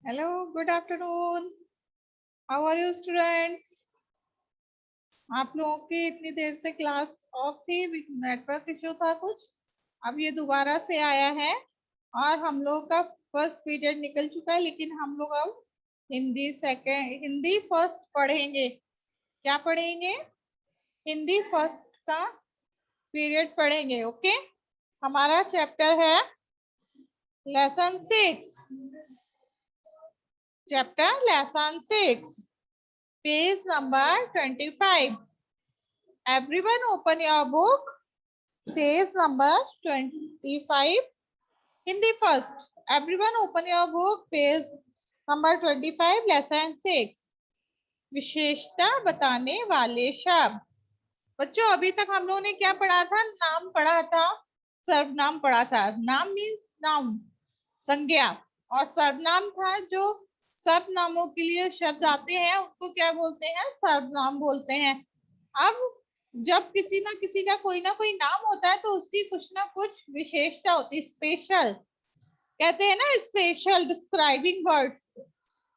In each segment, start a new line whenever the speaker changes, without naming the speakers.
Hello, good afternoon. How are you students? आप लोगों की इतनी देर से क्लास ऑफ थी, नेटवर्क इश्यू था कुछ। अब ये दोबारा से आया है और हम लोग का फर्स्ट पीरियड निकल चुका है, लेकिन हम लोग अब हिंदी फर्स्ट पढ़ेंगे। क्या पढ़ेंगे? हिंदी फर्स्ट का पीरियड पढ़ेंगे। ओके, हमारा चैप्टर है lesson 6। Chapter lesson 6, page number 25। Everyone open your book, page number 25. Hindi first. Everyone open your book, page number 25, lesson 6. विशेषता बताने वाले शब्द। बच्चों, अभी तक हम लोगों ने क्या पढ़ा था? नाम पढ़ा था, सर्वनाम पढ़ा था। नाम मीन्स नाउन, संज्ञा, और सर्वनाम था जो सर्वनामों के लिए शब्द आते हैं उनको क्या बोलते हैं? सर्वनाम बोलते हैं। अब जब किसी ना किसी का कोई ना कोई नाम होता है तो उसकी कुछ ना कुछ विशेषता होती है, स्पेशल कहते हैं ना, स्पेशल डिस्क्राइबिंग वर्ड्स।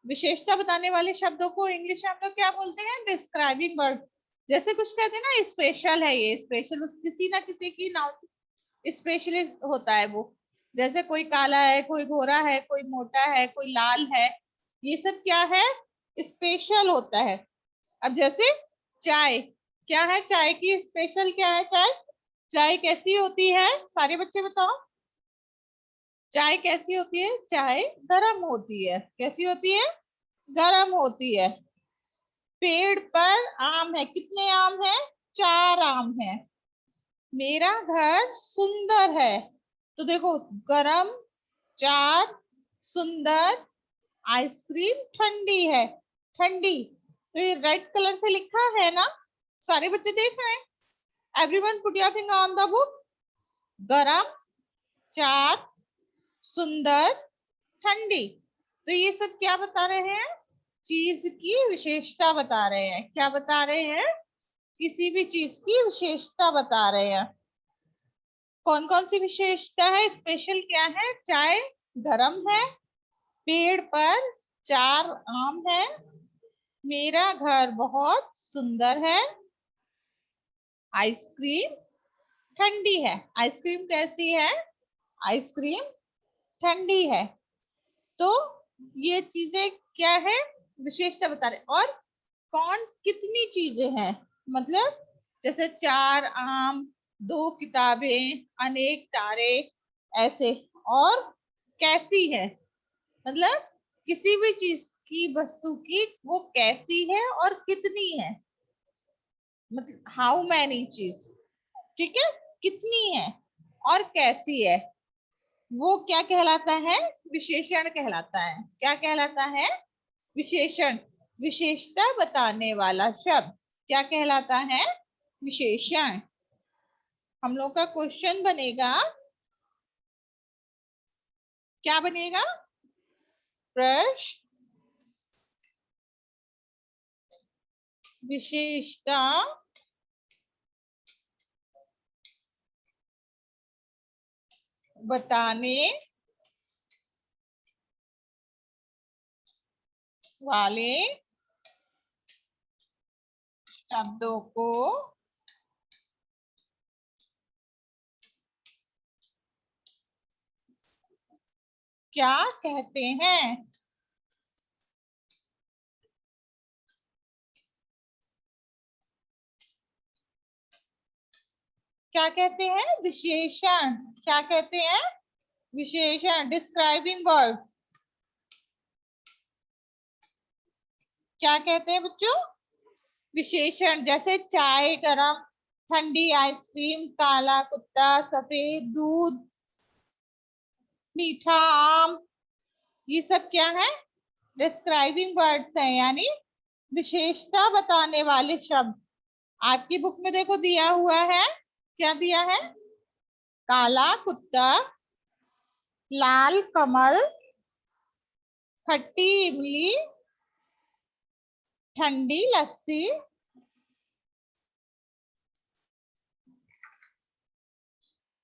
विशेषता बताने वाले शब्दों को इंग्लिश में हम लोग क्या बोलते हैं? Describing word. जैसे कुछ कहते हैं ना, स्पेशल है, ये स्पेशल किसी ना किसी की नाउन स्पेशली होता है वो। जैसे कोई काला है, कोई गोरा है, कोई मोटा है, कोई लाल है, ये सब क्या है? स्पेशल होता है। अब जैसे चाय, क्या है चाय की स्पेशल? क्या है चाय? चाय कैसी होती है? सारे बच्चे बताओ, चाय कैसी होती है? चाय गरम होती है। कैसी होती है? गरम होती है। पेड़ पर आम है। कितने आम है? 4 आम है। मेरा घर सुंदर है। तो देखो, गरम, 4, सुंदर, आइसक्रीम ठंडी है। ठंडी, तो ये रेड कलर से लिखा है ना, सारे बच्चे देख रहे हैं। Everyone put your finger on the book. गरम, 4, सुंदर, ठंडी। तो ये सब क्या बता रहे हैं? चीज की विशेषता बता रहे हैं। क्या बता रहे हैं? किसी भी चीज की विशेषता बता रहे हैं। कौन कौन सी विशेषता है? स्पेशल क्या है? चाय गरम है, पेड़ पर 4 आम है, मेरा घर बहुत सुंदर है, आइसक्रीम ठंडी है। आइसक्रीम कैसी है? आइसक्रीम ठंडी है। तो ये चीजें क्या है? विशेषता बता रहे। और कौन कितनी चीजें हैं, मतलब जैसे 4 आम, 2 किताबें, अनेक तारे, ऐसे। और कैसी है, मतलब किसी भी चीज की, वस्तु की वो कैसी है और कितनी है, मतलब हाउ मैनी चीज। ठीक है, कितनी है और कैसी है, वो क्या कहलाता है? विशेषण कहलाता है। क्या कहलाता है? विशेषण। विशेषता बताने वाला शब्द क्या कहलाता है? विशेषण। हम लोग का क्वेश्चन बनेगा, क्या बनेगा? प्रश्न, विशेषता बताने वाले शब्दों को क्या कहते हैं? क्या कहते हैं? विशेषण। क्या कहते हैं? विशेषण, डिस्क्राइबिंग वर्ड्स। क्या कहते हैं बच्चों? विशेषण। जैसे चाय गरम, ठंडी आइसक्रीम, काला कुत्ता, सफेद दूध, मीठा आम, ये सब क्या है? डिस्क्राइबिंग वर्ड्स हैं, यानी विशेषता बताने वाले शब्द। आपकी बुक में देखो दिया हुआ है, क्या दिया है? काला कुत्ता, लाल कमल, खट्टी इमली, ठंडी लस्सी,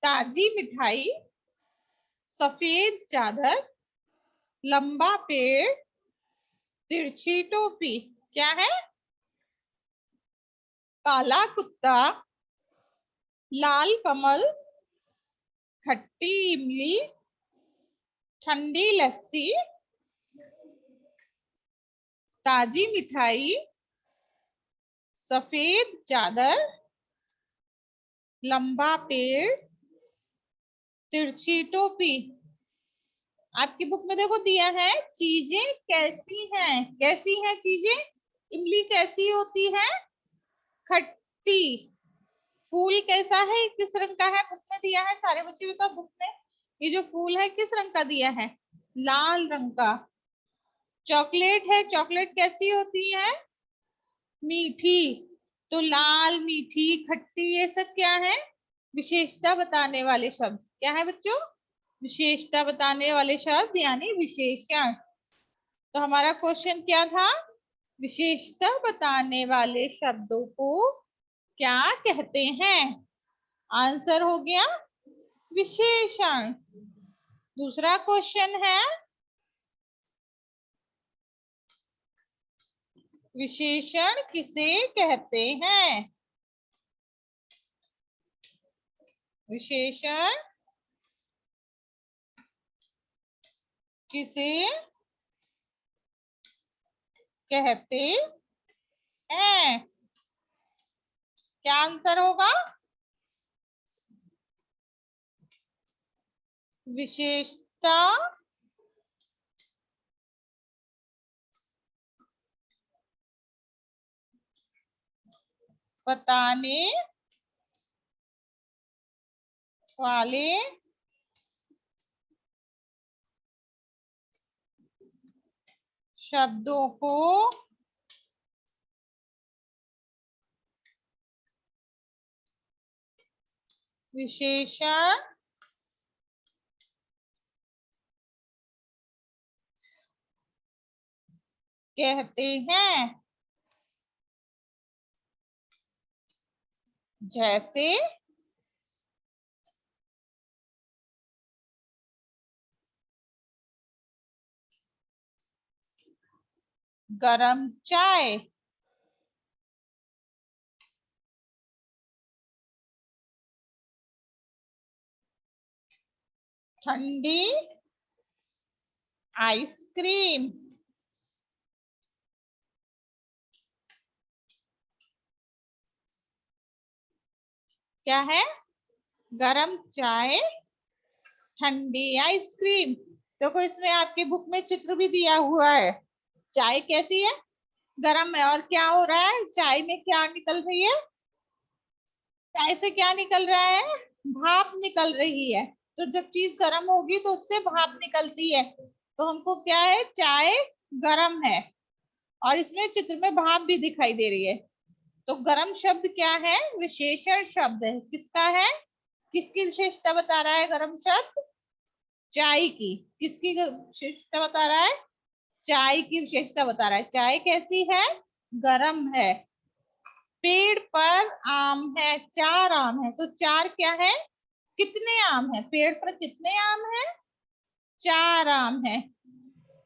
ताजी मिठाई, सफेद चादर, लंबा पेड़, तिरछी टोपी। क्या है? काला कुत्ता, लाल कमल, खट्टी इमली, ठंडी लस्सी, ताजी मिठाई, सफेद चादर, लंबा पेड़, तिरछी टोपी। आपकी बुक में देखो दिया है चीजें कैसी हैं। कैसी हैं चीजें? इमली कैसी होती है? खट्टी। फूल कैसा है? किस रंग का है? बुक में दिया है। सारे बच्चे बताओ बुक में ये जो फूल है किस रंग का दिया है? लाल रंग का। चॉकलेट है, चॉकलेट कैसी होती है? मीठी। तो लाल, मीठी, खट्टी, ये सब क्या है? विशेषता बताने वाले शब्द। क्या है बच्चों? विशेषता बताने वाले शब्द यानी विशेषण। तो हमारा क्वेश्चन क्या था? विशेषता बताने वाले शब्दों को क्या कहते हैं? आंसर हो गया विशेषण। दूसरा क्वेश्चन है विशेषण किसे कहते हैं? विशेषण किसे कहते हैं? क्या आंसर होगा? विशेषता बताने वाले शब्दों को विशेषण कहते हैं। जैसे गरम चाय, ठंडी आइसक्रीम। क्या है? गरम चाय, ठंडी आइसक्रीम। देखो इसमें आपकी बुक में चित्र भी दिया हुआ है। चाय कैसी है? गरम है। और क्या हो रहा है? चाय में क्या निकल रही है? चाय से क्या निकल रहा है? भाप निकल रही है। तो जब चीज गर्म होगी तो उससे भाप निकलती है। तो हमको क्या है? चाय गर्म है। और इसमें चित्र में भाप भी दिखाई दे रही है। तो गर्म शब्द क्या है? विशेषण शब्द है। किसका है? किसकी विशेषता बता रहा है गर्म शब्द? चाय की। किसकी विशेषता बता रहा है? चाय की विशेषता बता रहा है। चाय कैसी है? गर्म है। पेड़ पर आम है, 4 आम है। तो 4 क्या है? कितने आम है? पेड़ पर कितने आम है? 4 आम है।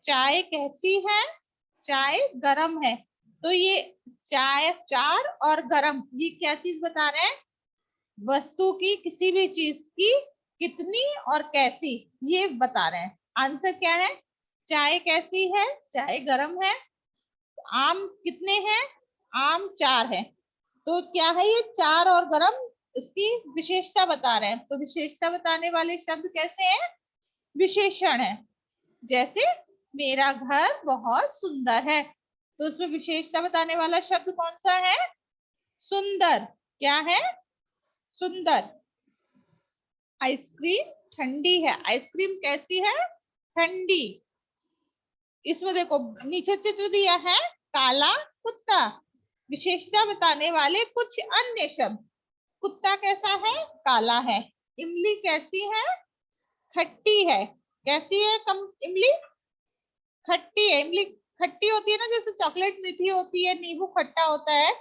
चाय कैसी है? चाय गरम है। तो ये चाय 4 और गरम, ये क्या चीज बता रहे हैं? वस्तु की, किसी भी चीज की कितनी और कैसी, ये बता रहे हैं। आंसर क्या है? चाय कैसी है? चाय गरम है। आम कितने हैं? आम 4 है। तो क्या है ये? 4 और गरम, इसकी विशेषता बता रहे हैं। तो विशेषता बताने वाले शब्द कैसे हैं? विशेषण है। जैसे मेरा घर बहुत सुंदर है। तो उसमें विशेषता बताने वाला शब्द कौन सा है? सुंदर। क्या है? सुंदर। आइसक्रीम ठंडी है। आइसक्रीम कैसी है? ठंडी। इसमें देखो नीचे चित्र दिया है काला कुत्ता। विशेषता बताने वाले कुछ अन्य शब्द। कुत्ता कैसा है? काला है। इमली कैसी है? खट्टी है। कैसी है कम इमली? खट्टी है। इमली खट्टी होती है ना, जैसे चॉकलेट मीठी होती है, नींबू खट्टा होता है,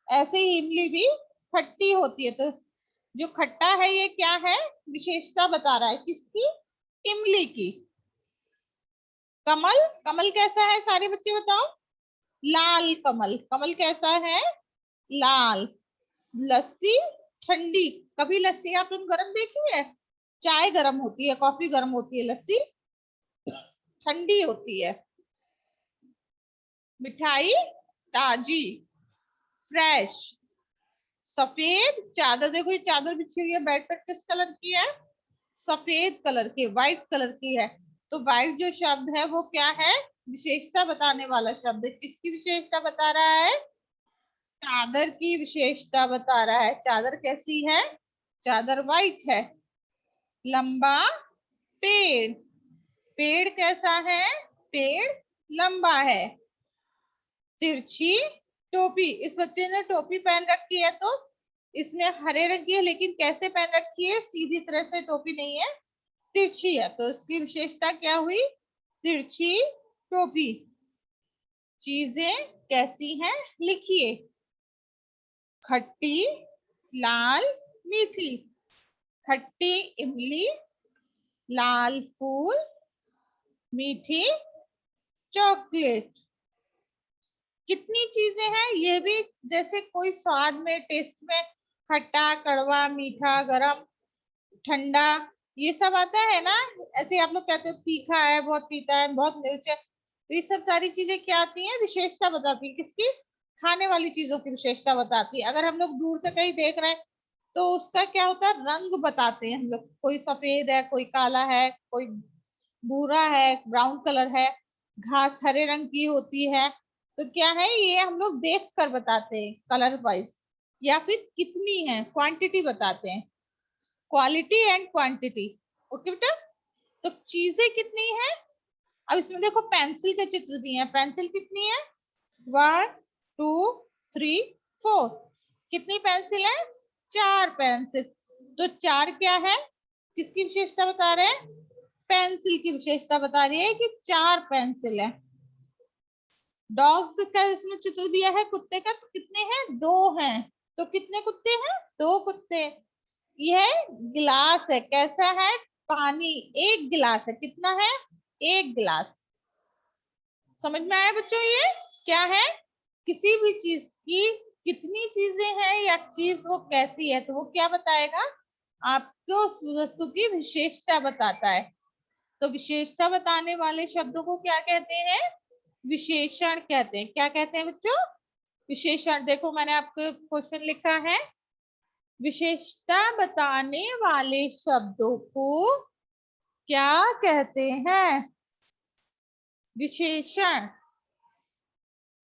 ऐसे ही इमली भी खट्टी होती है। तो जो खट्टा है ये क्या है? विशेषता बता रहा है। किसकी? इमली की। कमल, कमल कैसा है सारे बच्चे बताओ? लाल कमल, कमल कैसा है? लाल। लस्सी ठंडी, कभी लस्सी आप लोग गर्म देखी है? चाय गर्म होती है, कॉफी गर्म होती है, लस्सी ठंडी होती है। मिठाई ताजी, फ्रेश। सफेद चादर, देखो ये चादर बिछी हुई है बेड पर, किस कलर की है? सफेद कलर की, व्हाइट कलर की है। तो व्हाइट जो शब्द है वो क्या है? विशेषता बताने वाला शब्द है। किसकी विशेषता बता रहा है? चादर की विशेषता बता रहा है। चादर कैसी है? चादर व्हाइट है। लंबा पेड़, पेड़ कैसा है? पेड़ लंबा है। तिरछी टोपी, इस बच्चे ने टोपी पहन रखी है, तो इसमें हरे रंग की है, लेकिन कैसे पहन रखी है? सीधी तरह से टोपी नहीं है, तिरछी है, तो इसकी विशेषता क्या हुई? तिरछी टोपी। चीजें कैसी हैं लिखिए। खट्टी, लाल, मीठी। खट्टी इमली, लाल फूल, मीठी चॉकलेट। कितनी चीजें हैं ये भी, जैसे कोई स्वाद में, टेस्ट में, खट्टा, कड़वा, मीठा, गरम, ठंडा, ये सब आता है ना। ऐसे आप लोग कहते हो तीखा है, बहुत तीता है, बहुत मिर्च है, तो ये सब सारी चीजें क्या आती हैं? विशेषता बताती है। किसकी? खाने वाली चीजों की विशेषता बताती है। अगर हम लोग दूर से कहीं देख रहे हैं तो उसका क्या होता है? रंग बताते हैं हम लोग, कोई सफेद है, कोई काला है, कोई भूरा है, ब्राउन कलर है, घास हरे रंग की होती है। तो क्या है? ये हम लोग देख कर बताते हैं कलर वाइज। या फिर कितनी है, क्वांटिटी बताते हैं, क्वालिटी एंड क्वांटिटी। ओके बेटा, तो चीजें कितनी है? अब इसमें देखो पेंसिल के चित्र दिए हैं। पेंसिल कितनी है? 1 2 3 4। कितनी पेंसिल है? 4 पेंसिल। तो 4 क्या है? किसकी विशेषता बता रहे हैं? पेंसिल की विशेषता बता रही है कि 4 पेंसिल है। डॉग्स का इसमें चित्र दिया है कुत्ते का, तो कितने हैं? 2 हैं। तो कितने कुत्ते हैं? 2 कुत्ते। यह गिलास है, कैसा है? पानी, एक गिलास है, कितना है? एक गिलास। समझ में आया बच्चों? ये क्या है? किसी भी चीज की कितनी चीजें हैं या चीज वो कैसी है, तो वो क्या बताएगा? आपको उस वस्तु की विशेषता बताता है। तो विशेषता बताने वाले शब्दों को क्या कहते हैं? विशेषण कहते हैं। क्या कहते हैं बच्चों? विशेषण। देखो मैंने आपको क्वेश्चन लिखा है, विशेषता बताने वाले शब्दों को क्या कहते हैं? विशेषण।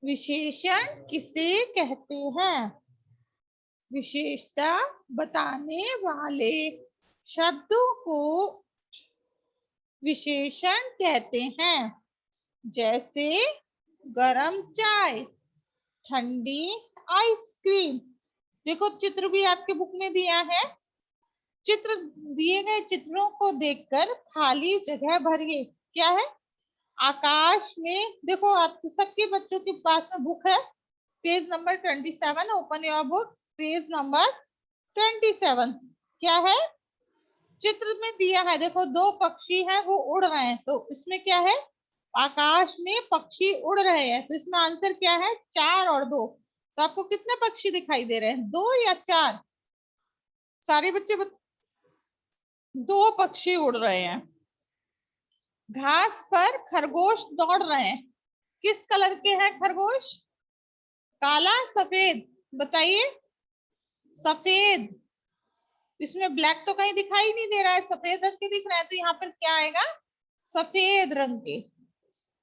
विशेषण किसे कहते हैं? विशेषता बताने वाले शब्दों को विशेषण कहते हैं। जैसे गरम चाय, ठंडी आइसक्रीम। देखो चित्र भी आपके बुक में दिया है। चित्र, दिए गए चित्रों को देखकर खाली जगह भरिए। क्या है? आकाश में, देखो आप सबके बच्चों के पास में बुक है, page number 27, open your book, page number 27। क्या है? चित्र में दिया है, देखो 2 पक्षी हैं, वो उड़ रहे हैं, तो इसमें क्या है? आकाश में पक्षी उड़ रहे हैं, तो इसमें आंसर क्या है? 4 और 2। तो आपको कितने पक्षी दिखाई दे रहे हैं? 2 या 4? सारे बच्चे 2 पक्षी उड़ रहे हैं। घास पर खरगोश दौड़ रहे हैं। किस कलर के हैं खरगोश? काला, सफेद? बताइए। सफेद। इसमें ब्लैक तो कहीं दिखाई नहीं दे रहा है, सफेद रंग के दिख रहा है, तो यहाँ पर क्या आएगा? सफेद रंग के।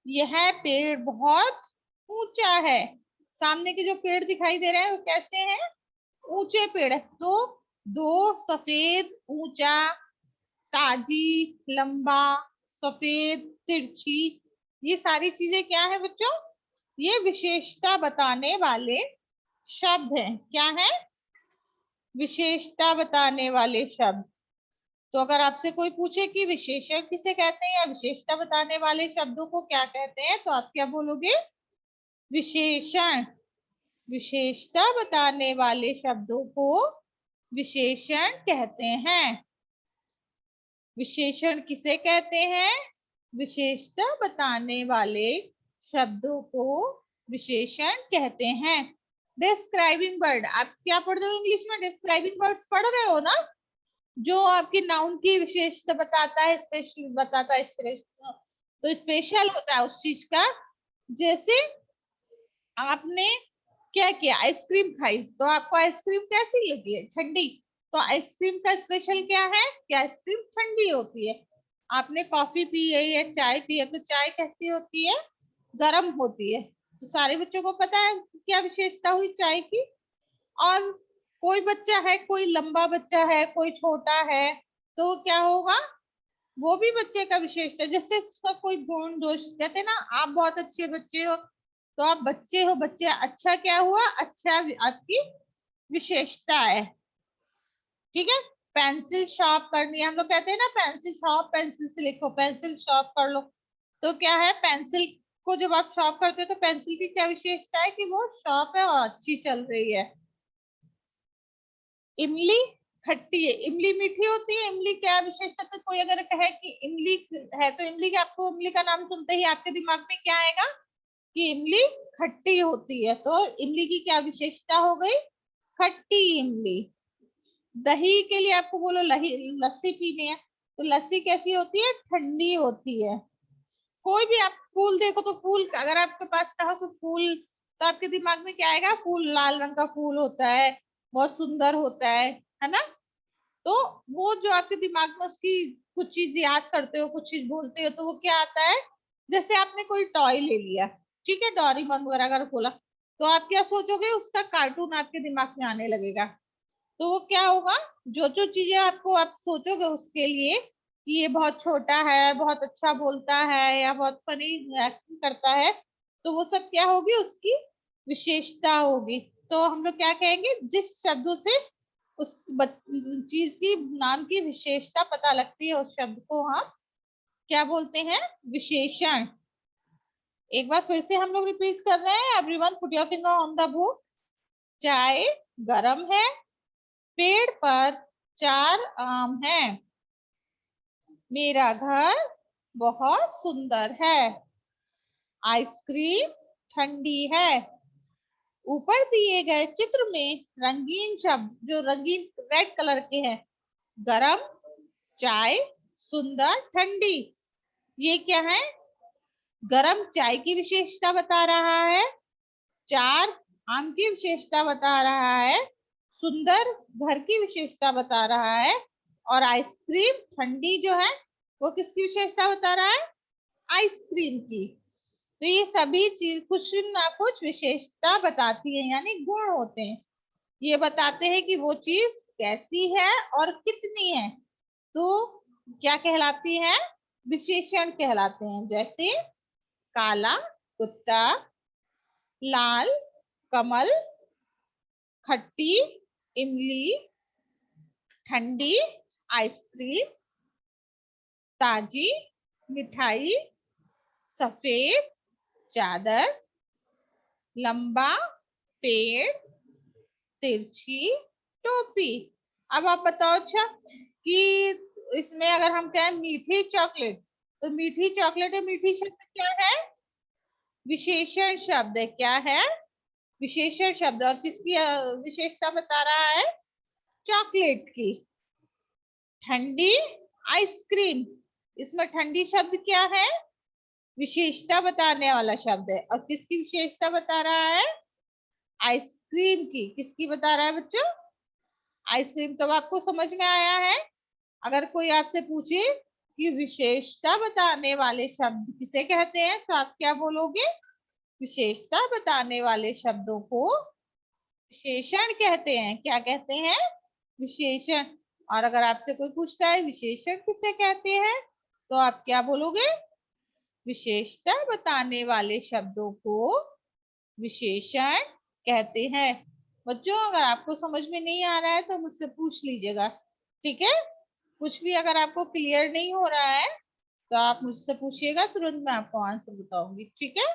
यह पेड़ बहुत ऊंचा है। सामने के जो पेड़ दिखाई दे रहे हैं वो कैसे हैं? ऊंचे पेड़ है। तो 2 सफेद, ऊंचा, ताजी, लंबा, सफेद, तिरछी, ये सारी चीजें क्या है बच्चों? ये विशेषता बताने वाले शब्द हैं। क्या है? विशेषता बताने वाले शब्द। तो अगर आपसे कोई पूछे कि विशेषण किसे कहते हैं या विशेषता बताने वाले शब्दों को क्या कहते हैं, तो आप क्या बोलोगे? विशेषण। विशेषता बताने वाले शब्दों को विशेषण कहते हैं। विशेषण किसे कहते हैं? विशेषता बताने वाले शब्दों को विशेषण कहते हैं। डिस्क्राइबिंग वर्ड, आप क्या पढ़ रहे हो इंग्लिश में? डिस्क्राइबिंग वर्ड्स पढ़ रहे हो ना, जो आपकी नाउन की विशेषता बताता है, स्पेशल बताता है, तो स्पेशल होता है उस चीज का। जैसे आपने क्या किया, आइसक्रीम खाई, तो आपको आइसक्रीम कैसी लगी है? ठंडी। तो आइसक्रीम का स्पेशल क्या है कि आइसक्रीम ठंडी होती है। आपने कॉफी पी है या चाय पी है, तो चाय कैसी होती है? गर्म होती है। तो सारे बच्चों को पता है क्या विशेषता हुई चाय की। और कोई बच्चा है, कोई लंबा बच्चा है, कोई छोटा है, तो क्या होगा? वो भी बच्चे का विशेषता, जैसे उसका कोई गुण दोष, कहते हैं ना आप बहुत अच्छे बच्चे हो, तो आप बच्चे हो, बच्चे अच्छा क्या हुआ? अच्छा आपकी विशेषता है। ठीक है। पेंसिल शार्प करनी है, हम लोग कहते हैं ना पेंसिल शार्प, पेंसिल से लिखो, पेंसिल शार्प कर लो। तो क्या है, पेंसिल को जब आप शार्प करते हो तो पेंसिल की क्या विशेषता है कि वो शार्प है और अच्छी चल रही है। इमली खट्टी है, इमली मीठी होती है, इमली क्या विशेषता? तो कोई अगर कहे कि इमली है, तो इमली के, आपको इमली का नाम सुनते ही आपके दिमाग में क्या आएगा कि इमली खट्टी होती है। तो इमली की क्या विशेषता हो गई? खट्टी इमली। दही के लिए आपको बोलो लस्सी पीनी है, तो लस्सी कैसी होती है? ठंडी होती है। कोई भी आप फूल देखो, तो फूल अगर आपके पास कहो कि फूल, तो आपके दिमाग में क्या आएगा? फूल लाल रंग का फूल होता है, बहुत सुंदर होता है ना। तो वो जो आपके दिमाग में उसकी कुछ चीज याद करते हो, कुछ चीज बोलते हो, तो वो क्या आता है? जैसे आपने कोई टॉय ले लिया, ठीक है, डोरेमोन वगैरह अगर खोला, तो आप क्या सोचोगे? उसका कार्टून आपके दिमाग में आने लगेगा। तो वो क्या होगा? जो जो चीजें आपको आप सोचोगे उसके लिए कि ये बहुत छोटा है, बहुत अच्छा बोलता है, या बहुत फनी एक्टिंग करता है, तो वो सब क्या होगी? उसकी विशेषता होगी। तो हम लोग क्या कहेंगे? जिस शब्दों से उस चीज की नाम की विशेषता पता लगती है, उस शब्द को हम क्या बोलते हैं? विशेषण। एक बार फिर से हम लोग रिपीट कर रहे हैं। Everyone put your finger on the book. चाय गरम है, पेड़ पर 4 आम हैं, मेरा घर बहुत सुंदर है, आइसक्रीम ठंडी है। ऊपर दिए गए चित्र में रंगीन शब्द, जो रंगीन रेड कलर के हैं, गरम, चाय, सुंदर, ठंडी, ये क्या है? गरम चाय की विशेषता बता रहा है, 4 आम की विशेषता बता रहा है, सुंदर घर की विशेषता बता रहा है, और आइसक्रीम ठंडी जो है वो किसकी विशेषता बता रहा है? आइसक्रीम की। तो ये सभी चीज कुछ ना कुछ विशेषता बताती है, यानी गुण होते हैं। ये बताते हैं कि वो चीज कैसी है और कितनी है। तो क्या कहलाती है? विशेषण कहलाते हैं। जैसे काला कुत्ता, लाल कमल, खट्टी इमली, ठंडी आइसक्रीम, ताजी मिठाई, सफेद चादर, लंबा पेड़, तिरछी टोपी। अब आप बताओ अच्छा कि इसमें अगर हम कहें मीठी चॉकलेट, तो मीठी चॉकलेट है, मीठी शब्द क्या है? विशेषण शब्द है। क्या है? विशेषण शब्द। और किसकी विशेषता बता रहा है? चॉकलेट की। ठंडी आइसक्रीम, इसमें ठंडी शब्द क्या है? विशेषता बताने वाला शब्द है। और किसकी विशेषता बता रहा है? आइसक्रीम की। किसकी बता रहा है बच्चों? आइसक्रीम। तो आपको समझ में आया है? अगर कोई आपसे पूछे कि विशेषता बताने वाले शब्द किसे कहते हैं, तो आप क्या बोलोगे? विशेषता बताने वाले शब्दों को विशेषण कहते हैं। क्या कहते हैं? विशेषण। और अगर आपसे कोई पूछता है विशेषण किसे कहते हैं, तो आप क्या बोलोगे? विशेषता बताने वाले शब्दों को विशेषण कहते हैं। बच्चों अगर आपको समझ में नहीं आ रहा है तो मुझसे पूछ लीजिएगा, ठीक है। कुछ भी अगर आपको क्लियर नहीं हो रहा है तो आप मुझसे पूछिएगा, तुरंत मैं आपको आंसर बताऊंगी, ठीक है।